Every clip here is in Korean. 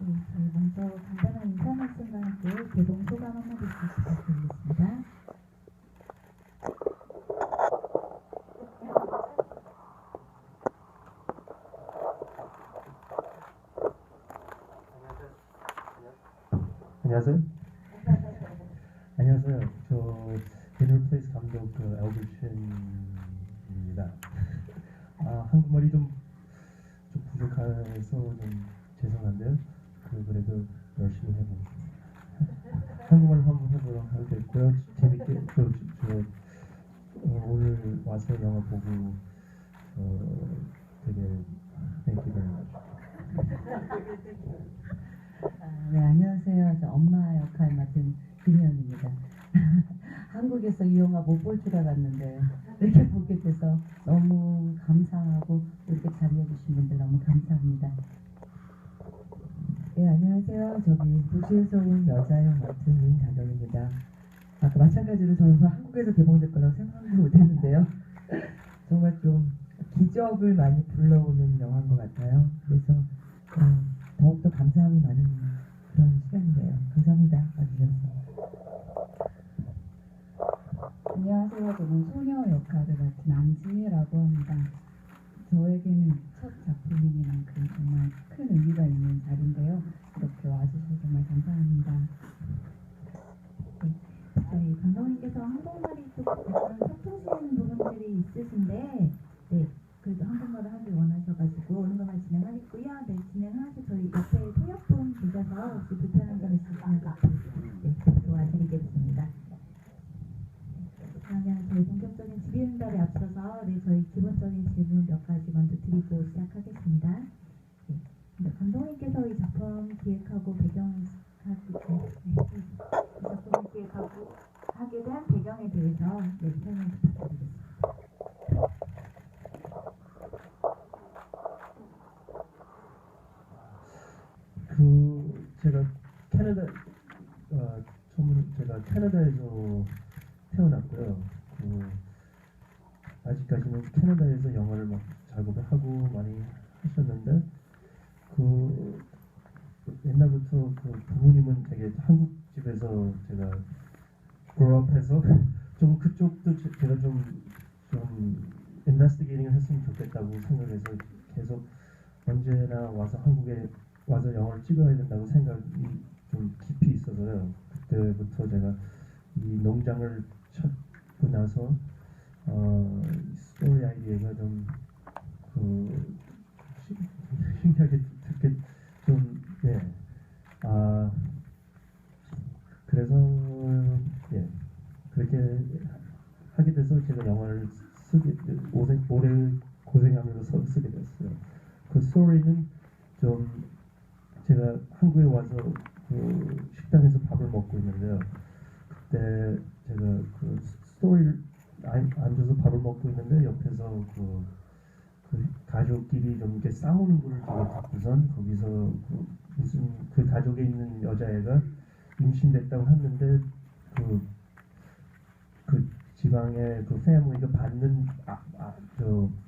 네, 저희 먼저 간단한 인사 말씀과 함께 개봉 소감 한마디씩 부탁드리겠습니다. 안녕하세요. 안녕하세요. 저 데니얼 플레이스 감독 엘비슨입니다. 한국말이 좀 부족해서 좀 죄송한데요. 그래도 열심히 해보겠습니다. 한국말 한번 해보도록 하겠고요. 재밌게 오늘 와서 영화 보고 되게 thank you very much. 네, 안녕하세요. 저 엄마 역할 맡은 김희연입니다. 한국에서 이 영화 못 볼 줄 알았는데 이렇게 보게 돼서 너무 감사하고 이렇게 자리해주신 분들 너무 감사합니다. 네, 안녕하세요. 도시에서 온 여자역 맡은 윤다경입니다. 아까 마찬가지로 저는 한국에서 개봉될 거라고 생각도 못했는데요. 정말 좀 기적을 많이 불러오는 영화인 것 같아요. 그래서 더욱더 감사함이 많은 그런 시간이네요. 감사합니다. 와주셔서. 안녕하세요. 저는 소녀 역할을 맡은 안지혜라고 합니다. 저에게는 첫 작품이니 만큼 정말 큰 의미가 있는 자리인데요. 이렇게 와주셔서 정말 감사합니다. 네, 저희 감독님께서 한국말이 좀 약간 서투르시는 부분들이 있으신데, 네, 그래도 한국말을 하길 원하셔가지고 한국말 진행하겠고요. 네, 진행하실 저희 옆에 통역분 계셔서 혹시 불편한 점 있으시면 네, 도와드리겠습니다. 그러면 저희 본격적인 질의응답에 앞서서 저희 기본적인 질문 몇 가지 먼저 드리고 시작하겠습니다. 네, 감독님께서 이 작품 기획하고 하게 된 배경에 대해서 설명 부탁드리겠습니다. 제가 제가 캐나다에서 태어났고요. 아직까지는 캐나다에서 영화를 막 작업을 하고 많이 하셨는데 옛날부터 부모님은 되게 한국 집에서 제가 grow-up해서 좀 그쪽도 제가 좀 investigating을 했으면 좋겠다고 생각해서 계속 언제나 와서 한국에 와서 영화를 찍어야 된다고 생각이 좀 깊이 있어서요. 그때부터 제가 이 농장을 찾고 나서 스토리 아이디어가 좀 신기하게 듣게 좀 그래서 그렇게 하게 돼서 제가 영화를 오래 고생하면서 쓰게 됐어요. 그 스토리는 좀 제가 한국에 와서 식당에서 밥을 먹고 있는데요. 그때 제가 스토리를 앉아서 밥을 먹고 있는데 옆에서 가족끼리 좀 이렇게 싸우는 걸 제가 듣고선 거기서 무슨 가족에 있는 여자애가 임신됐다고 했는데 지방의 패밀리가 받는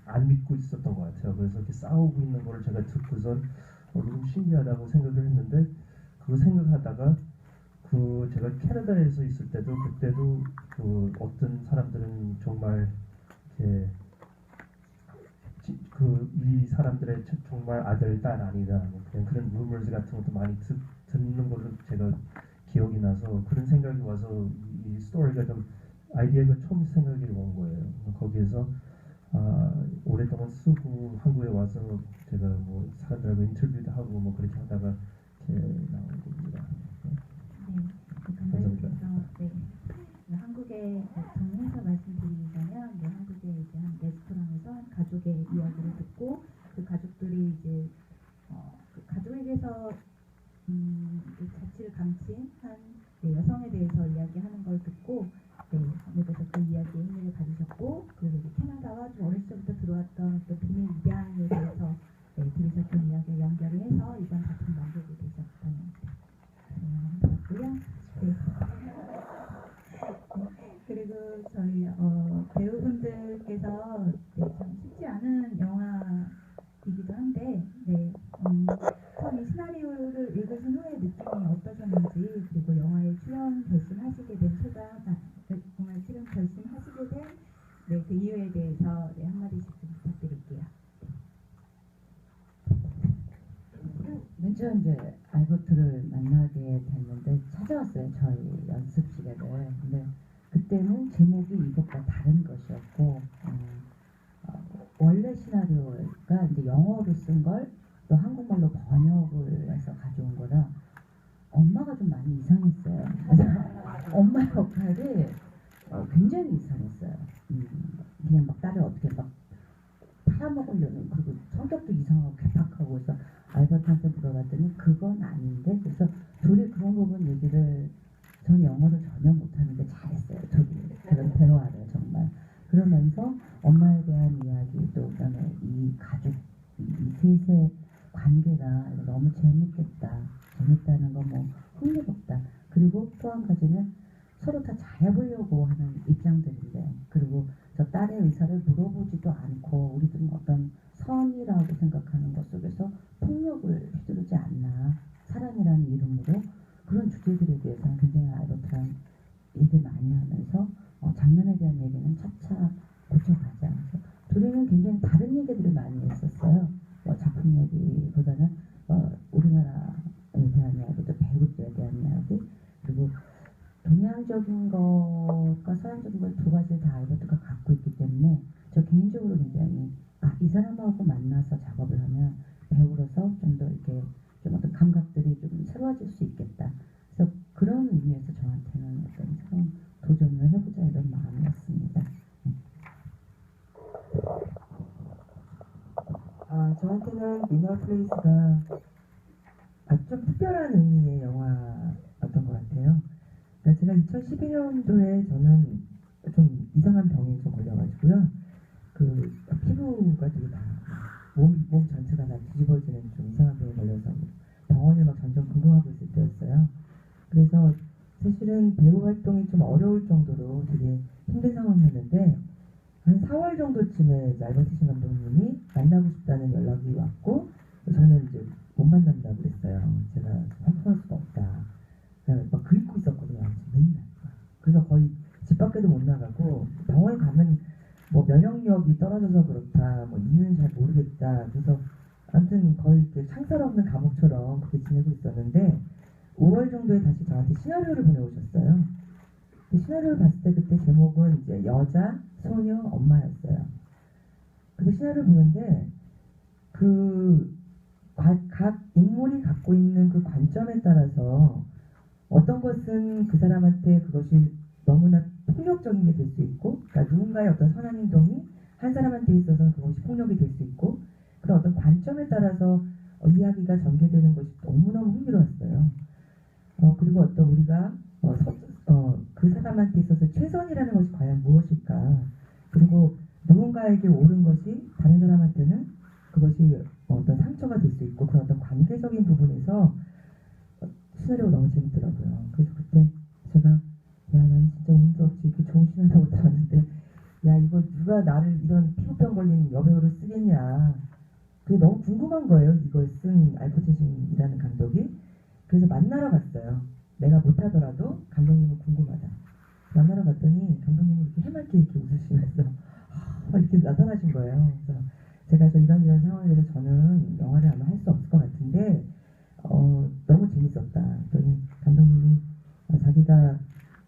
안 믿고 있었던 것 같아요. 그래서 이렇게 싸우고 있는 거를 제가 듣고선 좀 신기하다고 생각을 했는데 그거 생각하다가 제가 캐나다에서 있을 때도 그때도 어떤 사람들은 정말 이렇게 이 사람들의 정말 아들 딸 아니다 뭐 그런 루머스 같은 것도 많이 듣는 걸로 제가 기억이 나서 그런 생각이 와서 이 스토리가 좀 아이디어가 처음 생각이 온 거예요. 거기에서 오랫동안 쓰고 한국에 와서 제가 뭐 사람들하고 인터뷰도 하고 뭐 그렇게 하다가 이렇게 나온 겁니다. 감독님께서 한국의 정리해서 말씀드리자면 한국의 이제 한 레스토랑에서 한 가족의 이야기를 듣고 그 가족들이 이제 그 가족에게서 자취를 감춘 한 여성에 대해서 이야기하는 걸 듣고 아무래도 그 이야기에 흥미를 가지셨고 그리고 이제 캐나다와 좀 어렸을 때부터 들어왔던 또 비밀 입양에 대해서 들으셨던 이야기를 연결을 해서 이번 작품 만들게 되셨다는 거고요. 그리고 저희 배우분들께서 참 쉽지 않은 영화이기도 한데 처음 이 시나리오를 네, 그 이유에 대해서 네, 한마디씩 좀 부탁드릴게요. 맨 처음 이제 알버트를 만나게 됐는데 찾아왔어요, 저희 연습실에를. 근데 그때는 제목이 이것과 다른 것이었고 원래 시나리오가 이제 영어로 쓴 걸 또 한국말로 번역을 해서 가져온 거라 엄마가 좀 많이 이상했어요. 그래서 엄마 역할이 굉장히 이상했어요. 그냥 막 딸을 어떻게 막 팔아먹으려는, 그리고 성격도 이상하고 괴팍하고. 해서 알버트한테 물어봤더니 그건 아닌데, 그래서 둘이 그런 부분 얘기를, 전 영어를 전혀 못하는데 잘했어요. 둘이 그런 대화를 정말. 그러면서 엄마에 대한 이야기, 또 그다음에 이 가족, 이 셋의 관계가 너무 재밌다는 거, 뭐 흥미롭다. 그리고 또 한 가지는 서로 다 잘해보려고 하는 입장들인데, 그리고 저 딸의 의사를 물어보지도 않고 우리들은 어떤 선이라고 생각하는 것 속에서 폭력을 휘두르지 않나, 사랑이라는 이름으로. 그런 주제들에 대해서는 굉장히 알버트랑 얘기를 많이 하면서 장면에 대한 얘기는 차차 고쳐가자. 그래서 둘이는 굉장히 다른 얘기들을 많이 했었어요. 작품 얘기보다는 우리나라에 대한 이야기, 또 배우들에 대한 이야기, 그리고 동양적인 것과 서양적인 걸 두 가지를 다 알버트가 갖고 있기 때문에 저 개인적으로 굉장히 이 사람하고 만나서 작업을 하면 배우로서 좀 더 이렇게 좀 어떤 감각들이 좀 새로워질 수 있겠다. 그래서 그런 의미에서 저한테는 어떤 새로운 도전을 해보자 이런 마음이었습니다. 저한테는 위너 플레이스가 좀 특별한 의미의 영화였던 것 같아요. 그러니까 제가 2012년도에 저는 좀 이상한 병에 좀 걸려가지고요. 그 피부가 되게 다 몸 전체가 다 뒤집어지는 좀 이상한 병에 걸려서 병원을 막 점점 궁금하고 있을 때였어요. 그래서 사실은 배우 활동이 좀 어려울 정도로 되게 힘든 상황이었는데 한 4월 정도쯤에 알버트 신 감독님이 만나고 싶다는 연락이 왔고 저는 이제 못 만난다고 그랬어요. 제가 활동할 수가 없다. 막 긁고 있었거든요. 맨날. 그래서 거의 집 밖에도 못 나가고 병원 가면 뭐 면역력이 떨어져서 그렇다. 뭐 이유는 잘 모르겠다. 그래서 아무튼 거의 이렇게 창살 없는 감옥처럼 그렇게 지내고 있었는데 5월 정도에 다시 저한테 시나리오를 보내오셨어요. 그 시나리오를 봤을 때 그때 제목은 이제 여자, 소녀, 엄마였어요. 근데 시나리오를 보는데 각 인물이 갖고 있는 그 관점에 따라서 어떤 것은 그 사람한테 그것이 너무나 폭력적인 게 될 수 있고, 그러니까 누군가의 어떤 선한 행동이 한 사람한테 있어서는 그것이 폭력이 될 수 있고, 그런 어떤 관점에 따라서 이야기가 전개되는 것이 너무너무 흥미로웠어요. 그리고 어떤 우리가 그 사람한테 있어서 최선이라는 것이 과연 무엇일까? 그리고 누군가에게 옳은 것이 다른 사람한테는 그것이 어떤 상처가 될 수 있고, 그런 어떤 관계적인 부분에서 시나리오가 너무 재밌더라고요. 그래서 그때 제가 나는 진짜 운도 없이 이렇게 좋은 시나리오 들었는데 이거 누가 나를 이런 피부병 걸린 여배우를 쓰겠냐. 그게 너무 궁금한 거예요. 이걸 쓴 알버트 신이라는 감독이. 그래서 만나러 갔어요. 내가 못하더라도 감독님은 궁금하다. 만나러 갔더니 감독님이 이렇게 해맑게 이렇게 웃으시면서 이렇게 나타나신 거예요. 그래서 제가 이런 상황에 대해서 저는 영화를 아마 할 수 없을 것 같은데 너무 재밌었다. 그랬더니 감독님이 자기가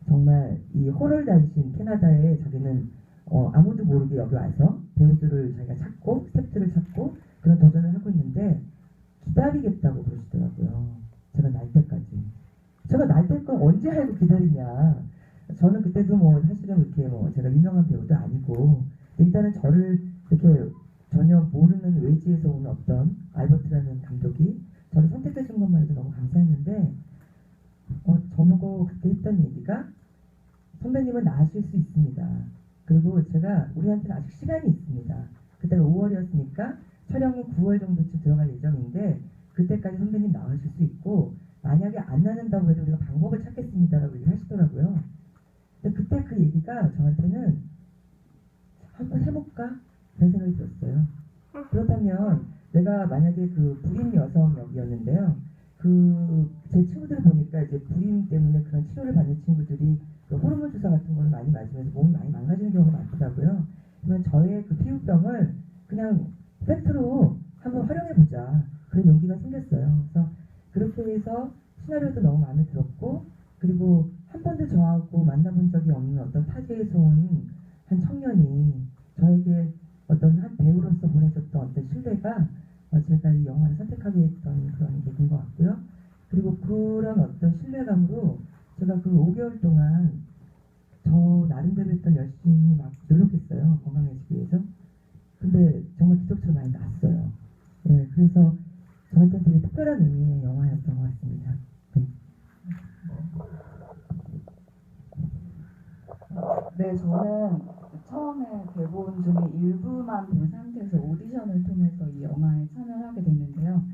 정말 이 호럴 단신 캐나다에 자기는 아무도 모르게 여기 와서 배우들을 자기가 찾고 스태프들을 찾고 그런 도전을 하고 있는데 기다리겠다고 그러시더라고요. 제가 날 때까지. 제가 날 때까지 언제 알고 기다리냐. 저는 그때도 뭐 사실은 이렇게 제가 유명한 배우도 아니고 일단은 저를 이렇게 전혀 모르는 외지에서 온 어떤 알버트라는 감독이 저를 선택해 준 것만 해도 너무 감사했는데 저보고 그때 했던 얘기가 선배님은 나으실 수 있습니다. 그리고 제가 우리한테는 아직 시간이 있습니다. 그때가 5월이었으니까 촬영은 9월 정도쯤 들어갈 예정인데 그때까지 선배님 나으실 수 있고 만약에 안 나는다고 해도 우리가 방법을 찾겠습니다라고 얘기하시더라고요. 근데 그때 그 얘기가 저한테는 한번 해볼까? 그런 생각이 들었어요. 그렇다면 내가 만약에 그 부인 여성 역이었는데요. 제 친구들을 보니까 이제 부인 때문에 그런 치료를 받는 친구들이 그 호르몬 주사 같은 걸 많이 맞으면서 몸이 많이 망가지는 경우가 많더라고요. 그러면 저의 그 피부병을 그냥 팩트로 한번 활용해 보자 그런 용기가 생겼어요. 그래서 그렇게 해서 시나리오도 너무 마음에 들었고 그리고 한 번도 저하고 만나본 적이 없는 어떤 타지에서 온 한 청년이 저에게 어떤 한 배우로서 보내줬던 어떤 신뢰가 제가 이 영화를 선택하게 했던 그런 계기인 것 같고요. 그리고 그런 어떤 신뢰감으로 제가 그 5개월 동안 저 나름대로 했던 열심히 막 노력했어요. 건강해지기 위해서. 근데 정말 기적처럼 많이 났어요. 예, 그래서 저한테는 되게 특별한 의미의 영화였던 것 같습니다. 네. 네, 저는 처음에 대본 중에 일부만 본 상태에서 오디션을 통해서 이 영화에 참여를 하게 됐는데요.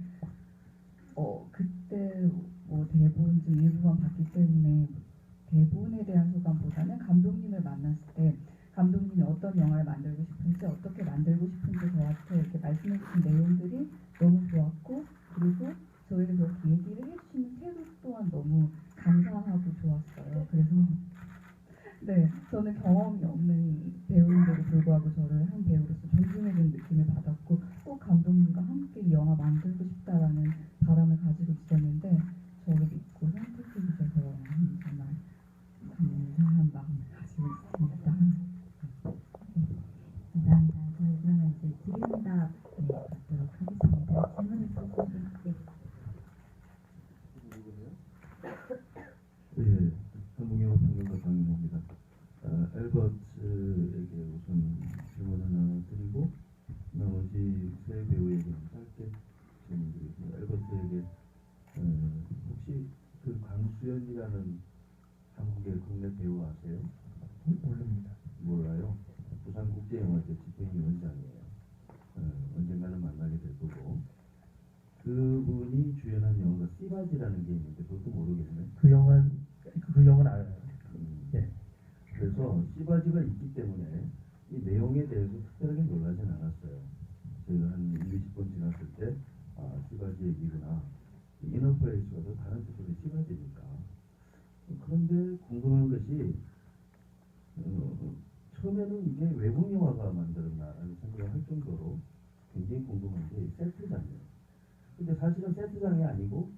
그때 뭐 대본 중 일부만 봤기 때문에 대본에 대한 소감보다는 감독님을 만났을 때 감독님이 어떤 영화를 만들고 싶은지 어떻게 만들고 싶은지 저한테 이렇게 말씀해 주신 내용들이 너무 좋았고 그리고 저에게 그렇게 얘기를 해주시는 태도 또한 너무 감사하고 좋았어요. 그래서 네, 저는 경험이 없는 배우인데도 불구하고 저를 한 배우로서 존중해주는 느낌을 받았고 꼭 감독님과 함께 이 영화 만들고 싶다라는 바람을 가지고 있었는데 저를 믿고 선택해 주셔서 정말 감사한 마음을 가지고 있습니다. 감사합니다. 저희 그러면 이제 질의응답 받도록 하겠습니다. 질문 있으신 분? 네. 예, 한국영화 평론가 장윤호입니다. 엘버트에게 우선 질문 하나 드리고 나머지 세 배우에게 짧게 질문 드리겠습니다. 엘버트에게 혹시 그 강수연이라는 한국의 국내 배우 아세요? 모릅니다. 몰라요. 부산국제영화제 집행위원장이에요. 언젠가는 만나게 될 거고 그분이 주연한 영화가 씨바지라는 게 있는데 그것도 모르겠네. 그 영화는 알아요. 예. 그래서 씨바지가 있기 때문에 이 내용에 대해서 특별하게 놀라진 않았어요. 저희가 한 20분 지났을 때 씨바지 얘기구나. 이너플레이스가 더 다른 뜻으로 씨바지니까. 그런데 궁금한 것이 처음에는 이게 외국 영화가 만들었나라는 생각을 할 정도로 굉장히 궁금한 게 세트장이에요. 근데 사실은 세트장이 아니고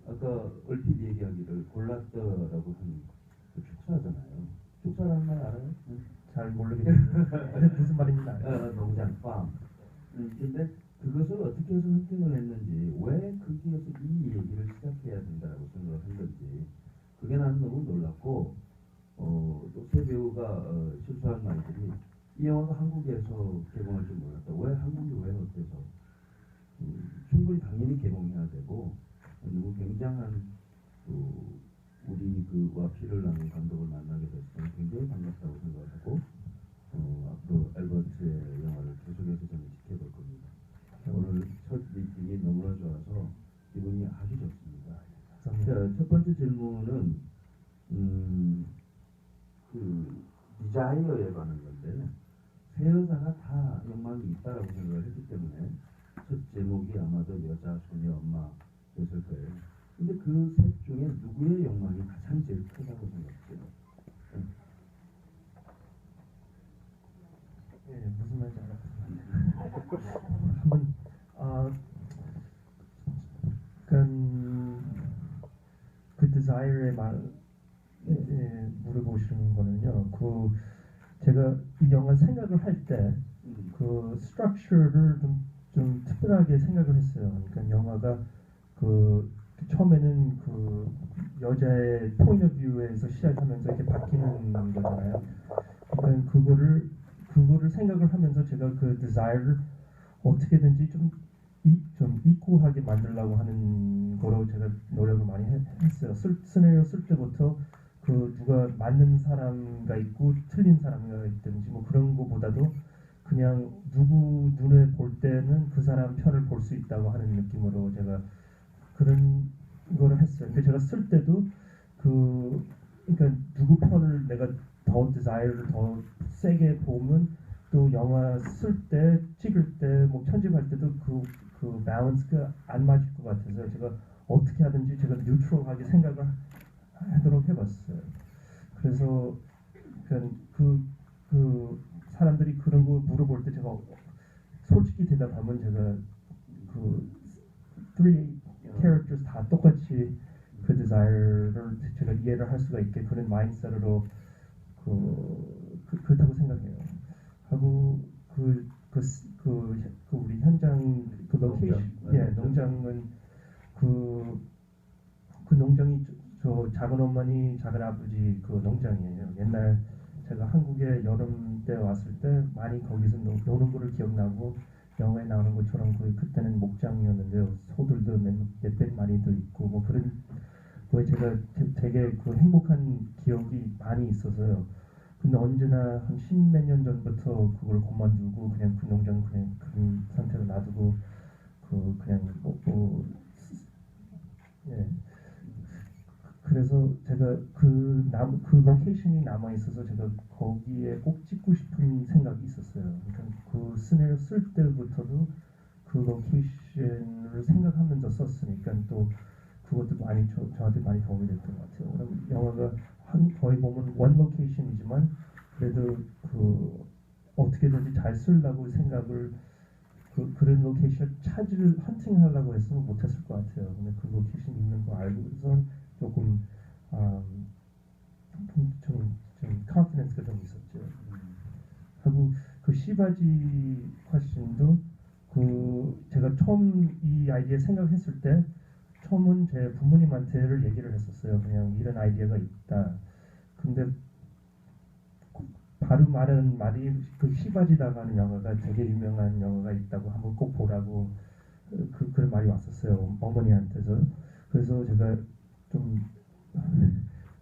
아까 얼핏 얘기하기를 골랐더라고 한 그 축사잖아요. 축사라는 말 알아요? 잘 모르겠는데 무슨 말인지 알아요. 농장, 팜. 근데 그것을 어떻게 해서 선택을 했는지 왜 거기에서 이 얘기를 시작해야 된다고 생각을 한 건지 그게 나는 너무 놀랐고 또 세 배우가 실수한 말들이 이 영화가 한국에서 개봉할 줄 몰랐다. 왜 한국이 왜 어때서 충분히 당연히 개봉해야 되고 너무 굉장한 우리 그 와피를 나눈 감독을 만나게 됐을 때 굉장히 반갑다고 생각을 하고 앞으로 엘버트의 영화를 계속해서 저는 지켜볼 겁니다. 오늘 첫 미팅이 너무나 좋아서 기분이 아주 좋습니다. 자, 첫 번째 질문은 그 디자이어에 관한 건데 세 여자가 다 욕망이 있다라고 생각을 했기 때문에 첫 제목이 아마도 여자, 소녀, 엄마였을 거예요. 근데 그 셋 중에 누구의 욕망이 가장 제일 크다고 생각해요? 예, 무슨 말인지 알았어요. 한번 그 디자이어의 말 물어보시는 거는요. 그 제가 이 영화 생각을 할 때 그 스트럭처를 좀 특별하게 생각을 했어요. 그러니까 영화가 그 처음에는 그 여자의 포인트 오브 뷰에서 시작하면서 이렇게 바뀌는 거잖아요. 그러니까 그거를 생각을 하면서 제가 그 디자이어를 어떻게든지 좀 이꾸하게 만들려고 하는 거로 제가 노력을 많이 했어요. 시나리오 쓸 때부터 그 누가 맞는 사람가 있고 틀린 사람가 있든지 뭐 그런 거보다도 그냥 누구 눈에 볼 때는 그 사람 편을 볼 수 있다고 하는 느낌으로 제가 그런 거를 했어요. 근데 제가 쓸 때도 그러니까 누구 편을 내가 더 디자이어를 더 세게 보면 또 영화 쓸 때 찍을 때 뭐 편집할 때도 그 밸런스가 안 맞을 것 같아서 제가 어떻게 하든지 제가 뉴트럴하게 생각을 하도록 해봤어요. 그래서 그 사람들이 그런 거 물어볼 때 제가 솔직히 대답하면 제가 그 three characters 다 똑같이 그 desire를 제가 이해를 할 수가 있게 그런 마인드셋으로 그렇다고 생각해요. 하고 우리 현장 그 로케이션 농장은 그 농장이 저 작은 어머니 작은 아버지 그 농장이에요. 옛날 제가 한국에 여름 때 왔을 때 많이 거기서 노는 거를 기억나고 영화에 나오는 것처럼 그때는 목장이었는데요. 소들도 몇백 마리도 있고 뭐 그런 거에 제가 되게 그 행복한 기억이 많이 있어서요. 근데 언제나 한 십몇 년 전부터 그걸 그만두고 그냥 그 농장 그냥 그런 상태로 놔두고 그냥 예. 그래서 제가 그 로케이션이 남아 있어서 제가 거기에 꼭 찍고 싶은 생각이 있었어요. 그러니까 그 시나리오 쓸 때부터도 그 로케이션을 생각하면서 썼으니까 또 그것도 많이 저한테 많이 도움이 됐던 것 같아요. 그럼 영화가 거의 보면 원 로케이션이지만 그래도 어떻게든지 잘 쓰려고 생각을 그런 로케이션 헌팅하려고 했으면 못했을 것 같아요. 근데 그 로케이션 있는 거 알고서 조금 좀 컨피던스가 좀 있었죠. 하고 그 시바지 퀘스천도 제가 처음 이 아이디어 생각했을 때 처음은 제 부모님한테를 얘기를 했었어요. 그냥 이런 아이디어가 있다. 근데 바로 말한 말이 그 시바지라고 하는 영화가 되게 유명한 영화가 있다고 한번 꼭 보라고 그런 말이 왔었어요. 어머니한테서. 그래서 제가 좀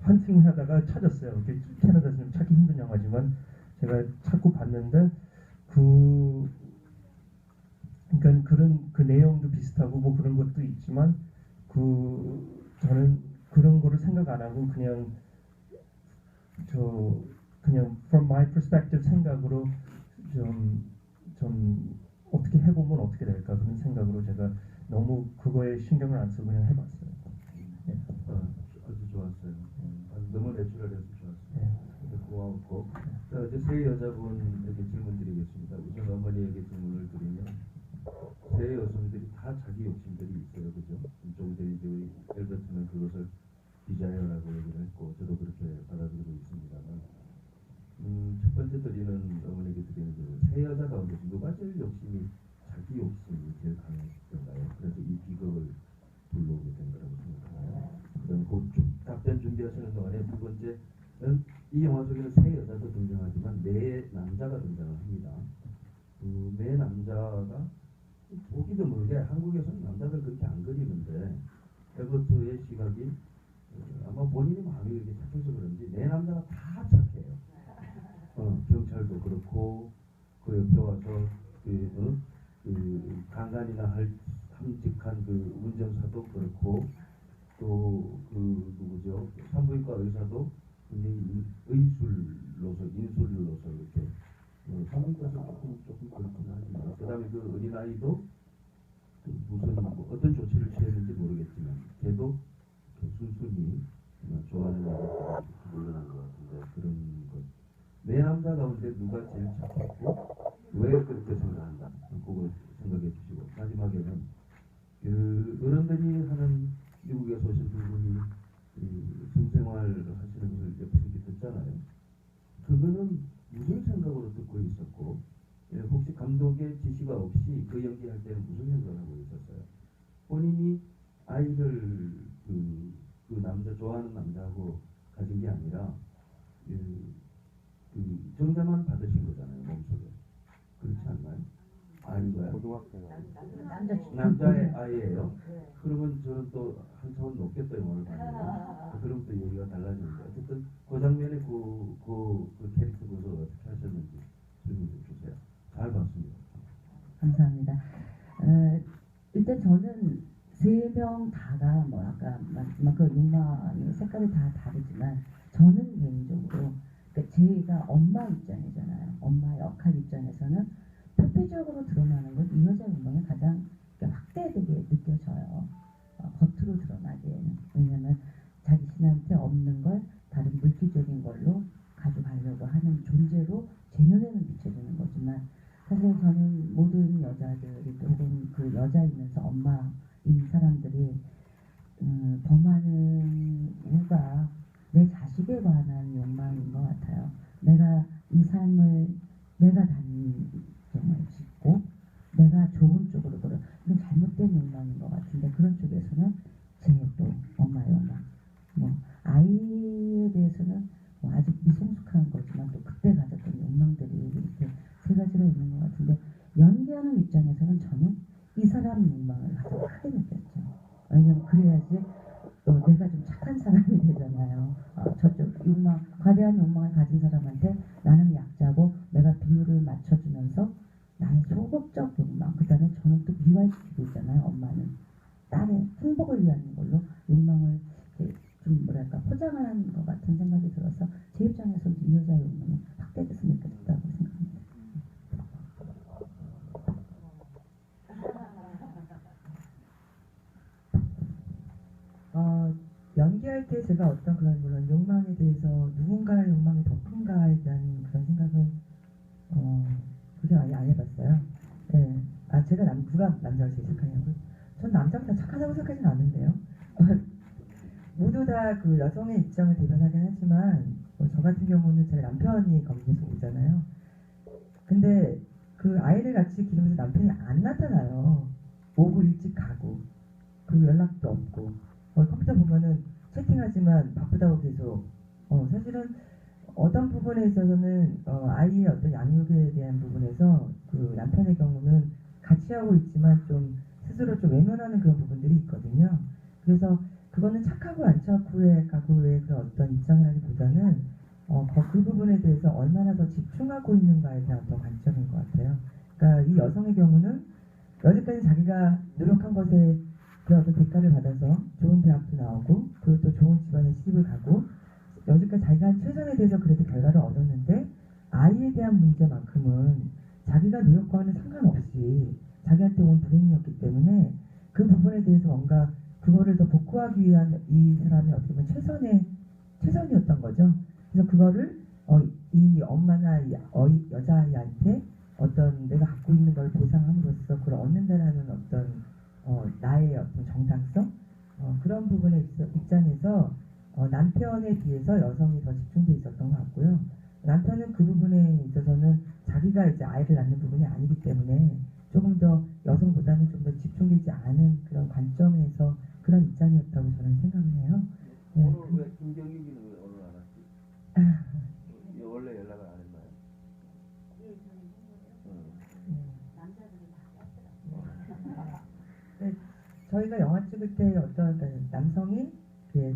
헌팅하다가 찾았어요. 캐나다에서 좀 찾기 힘든 영화지만 제가 찾고 봤는데 그러니까 그 내용도 비슷하고 뭐 그런 것도 있지만 저는 그런 거를 생각 안 하고 그냥 from my perspective 생각으로 좀 어떻게 해보면 어떻게 될까 그런 생각으로 제가 너무 그거에 신경을 안 쓰고 그냥 해봤어요. 예. 아주 좋았어요. 너무 내추럴해서 좋았어요. 예. 고마웠고 이제 세 여자분에게 질문 드리겠습니다. 우선 어머니에게 질문을 드리면 세 여성들이 다 자기 욕심들이 있어요. 그죠? 좀 전에 이제 우리 엘버트는 그것을 디자이어라고 얘기를 했고 저도 그렇게 받아들이고 있습니다만 첫 번째 드리는 어머니에게 드리는 세 여자 가운데서 누가 제일 욕심이 자기 욕심이 제일 강했던가요? 그래서 이 비극을 불러오게 된 거라고 생각하나요? 그다음 그 답변 준비하시는 동안에 두 번째는 이 영화 속에는 세 여자도 등장하지만 네 남자가 등장을 합니다. 네 남자가 보기도 모르게 한국에서는 남자들 그렇게 안 그리는데 에버트의 시각이 아마 본인이 마음이 그렇게 착해서 그런지 네 남자가 다 착해요. 경찰도 그렇고 그 옆에 와서 강간이나 할 함직한 그 운전사도 그렇고 또 누구죠? 산부인과 의사도 굉장히 인술로서 이렇게 산부인과에서 조금 그렇긴 하지만 그다음에 그 어린아이도 무슨 어떤 조치를 취했는지 모르겠지만 걔도 순순히 좋아하는 여자가 물러난 것 같은데 그런 것. 내 남자 가운데 누가 제일 착했고 왜 그렇게 생각한다. 그거 생각해 주시고 마지막에는 어른들이 하는 미국에서 오신 두 분이 성생활을 하시는 것을 옆에서 이렇게 듣잖아요. 그거는 무슨 생각으로 듣고 있었고 혹시 감독의 지시가 없이 그 연기할 때는 무슨 생각을 하고 있었어요? 본인이 아이를 그 남자 좋아하는 남자하고 가진 게 아니라 정자만 받으신 거잖아요 몸속에. 그렇지 않나요? 아닌가요? 고등학생 남자의 아이예요. 그러면 저는 또 한 차원 높게 또 영화를 봤는데 그럼 또 얘기가 달라지는데 어쨌든 그 장면에 그 캐릭터 구성을 어떻게 하셨는지 질문 좀 주세요. 잘 봤습니다. 감사합니다. 일단 저는 세 명 다가 뭐 아까 말씀한 그 용마의 색깔이 다 다르지만 저는 개인적으로 그러니까 제가 엄마 입장이잖아요. 엄마 역할 입장에서는 표피적으로 드러나는 건 이 여자 운명이 가장 확대되게 느껴져요. 겉으로 드러나기에는. 왜냐하면 자기 신한테 없는 걸 다른 물질적인 걸로 가져가려고 하는 존재로 제 눈에는 비춰져요. 얘기지만 사실 저는 모든 여자들이 혹은 그 여자이면서 엄마인 사람들이 범하는 우가 내 자식에 관한 욕망인 것 같아요. 내가 이 삶을 내가 정말 짓고 내가 좋은 쪽으로 걸어. 이건 잘못된 욕망인 것 같은데 그런 쪽에서는 제 또 엄마의 욕망. 뭐 아이에 대해서는 뭐 아직 미성숙한 거지만 또 그때 가졌던 욕망들이 이렇게 세 가지로 있는 것 같은데 연기하는 입장에서는 저는 이 사람 욕망을 가장 크게 느꼈죠. 왜냐면 그래야지 또 내가 좀 착한 사람이 되잖아요. 저쪽 욕망, 과대한 욕망을 가진 사람한테 나는 약자고 내가 비율을 맞춰주면서 나의 소극적 욕망, 그 다음에 저는 또 미화시키고 있잖아요. 엄마는 딸의 행복을 위한 걸로 욕망을 이렇게 좀 뭐랄까 포장을 하는 것 같은 생각이 들어서 제 입장에서는 이 여자의 욕망이 확대돼서 느껴졌다고 생각합니다. 연기할 때 제가 어떤 그런 물론 욕망에 대해서 누군가의 욕망이 더 큰가에 대한 그런 생각은 그렇게 많이 안 해봤어요. 예. 제가 누가 남자가 제일 착하냐고? 전 남자가 다 착하다고 생각하지는 않는데요. 모두 다 그 여성의 입장을 대변하긴 하지만 저 같은 경우는 제 남편이 거기에서 오잖아요. 근데 그 아이를 같이 기르면서 남편이 안 나타나요. 오고 일찍 가고 그리고 연락도 없고 컴퓨터 보면은 채팅하지만 바쁘다고 계속 사실은 어떤 부분에 있어서는 아이의 어떤 양육에 대한 부분에서 그 남편의 경우는 같이 하고 있지만 좀 스스로 좀 외면하는 그런 부분들이 있거든요. 그래서 그거는 착하고 안 착하고의 가구의 그런 어떤 입장이라기보다는 그 부분에 대해서 얼마나 더 집중하고 있는가에 대한 어떤 관점인 것 같아요. 그러니까 이 여성의 경우는 여지까지 자기가 노력한 것에 그런 어떤 대가를 받아서 좋은 대학도 나오고 그리고 또 좋은 집안에 시집을 가고 여지까지 자기가 한 최선에 대해서 그래도 결과를 얻었는데 아이에 대한 문제만큼은 자기가 노력과는 상관없이 자기한테 온 불행이었기 때문에 그 부분에 대해서 뭔가 그거를 더 복구하기 위한 이 사람의 어떻게 보면 최선이었던 거죠. 그래서 그거를 이 엄마나 이 여자아이한테 어떤 내가 갖고 있는 걸 보상함으로써 그걸 얻는다라는 어떤 나의 어떤 정당성 그런 부분의 입장에서 남편에 비해서 여성이 더 집중돼 있었던 것 같고요. 남편은 그 부분에 있어서는 자기가 이제 아이를 낳는 부분이 아니기 때문에 조금 더 여성보다는 좀 더 집중되지 않은 그런 관점에서 그런 입장이었다고 저는 생각을 해요. 네. 오늘 왜 김경유기는 왜 오늘 안 왔지? 원래 연락을 안 했나요? 저희가 영화 찍을 때 어떤 남성이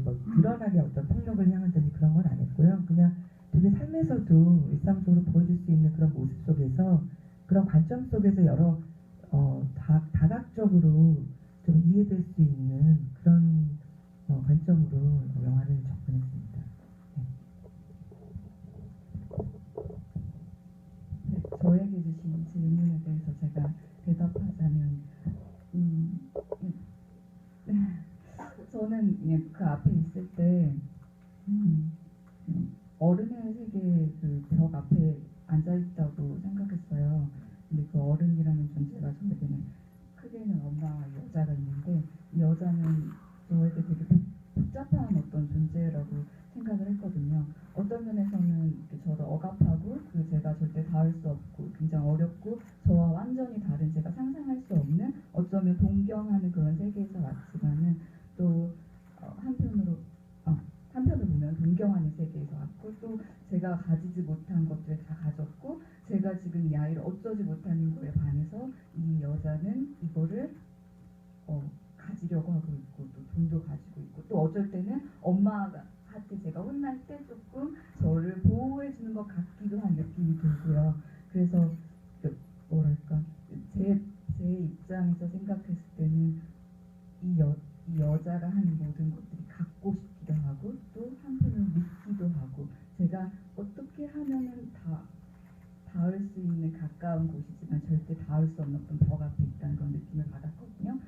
뭐 드러나게 어떤 폭력을 향한다든지 그런 건 안 했고요. 그냥 되게 삶에서도 일상적으로 보여줄 수 있는 그런 모습 속에서 그런 관점 속에서 여러 다각적으로 좀 이해될 수 있는 그런 관점으로 영화를 접근했습니다. 네, 저에게 주신 질문에 대해서 제가 대답하자면 저는 그냥 그 앞에 있을 때 어른의 세계 그 벽 앞에 앉아 있다고 생각했어요. 근데 그 어른이라는 존재가 저에게는 크게는 엄마와 여자가 있는데 이 여자는 저에게 되게 복잡한 어떤 존재라고 생각을 했거든요. 어떤 면에서는 저를 억압하고 그 제가 절대 닿을 수 없고 굉장히 어렵고 저와 완전히 다른 제가 상상할 수 없는 어쩌면 동경하는 그런 세계에서 왔지만은 또 한편으로 보면 동경하는 세계에서 왔고 또 제가 가지지 못한 것들을 다 가졌고 제가 지금 이 아이를 어쩌지 못하는 거에 반해서 이 여자는 이거를 가지려고 하고 있고 또 돈도 가지고 있고 또 어쩔 때는 엄마한테 제가 혼날 때 조금 저를 보호해 주는 것 같기도 한 느낌이 들고요. 그래서 뭐랄까 제 입장에서 생각했을 때는 이 여자가 하는 모든 것들이 갖고 싶기도 하고 또 한편으로 믿기도 하고 제가 어떻게 하면은 닿을 수 있는 가까운 곳이지만 절대 닿을 수 없는 어떤 벽 앞에 있다는 그런 느낌을 받았거든요.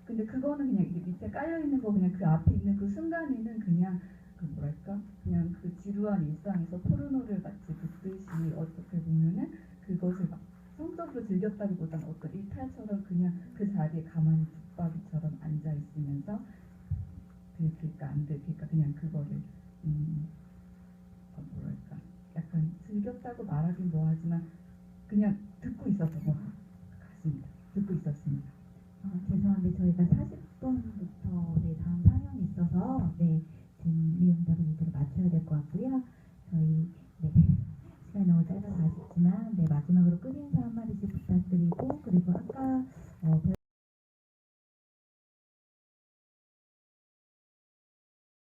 근데 그거는 그냥 밑에 깔려 있는 거 그냥 그 앞에 있는 그 순간에는 그냥 그냥 그 지루한 일상에서 포르노를 마치 듣듯이 어떻게 보면은 그것을 막 성적으로 즐겼다기보다는 어떤 일탈처럼 그냥 그 자리에 가만히 북박이처럼 앉아 있으면서 들킬까 안 들킬까 그냥 그거를 뭐랄까 약간 즐겼다고 말하긴 뭐하지만 그냥 듣고 있었던 것 같습니다. 듣고 있었습니다. 죄송한데 저희가 40분부터 네, 다음 상영이 있어서 네, 지금 미용자분 이대로 맞춰야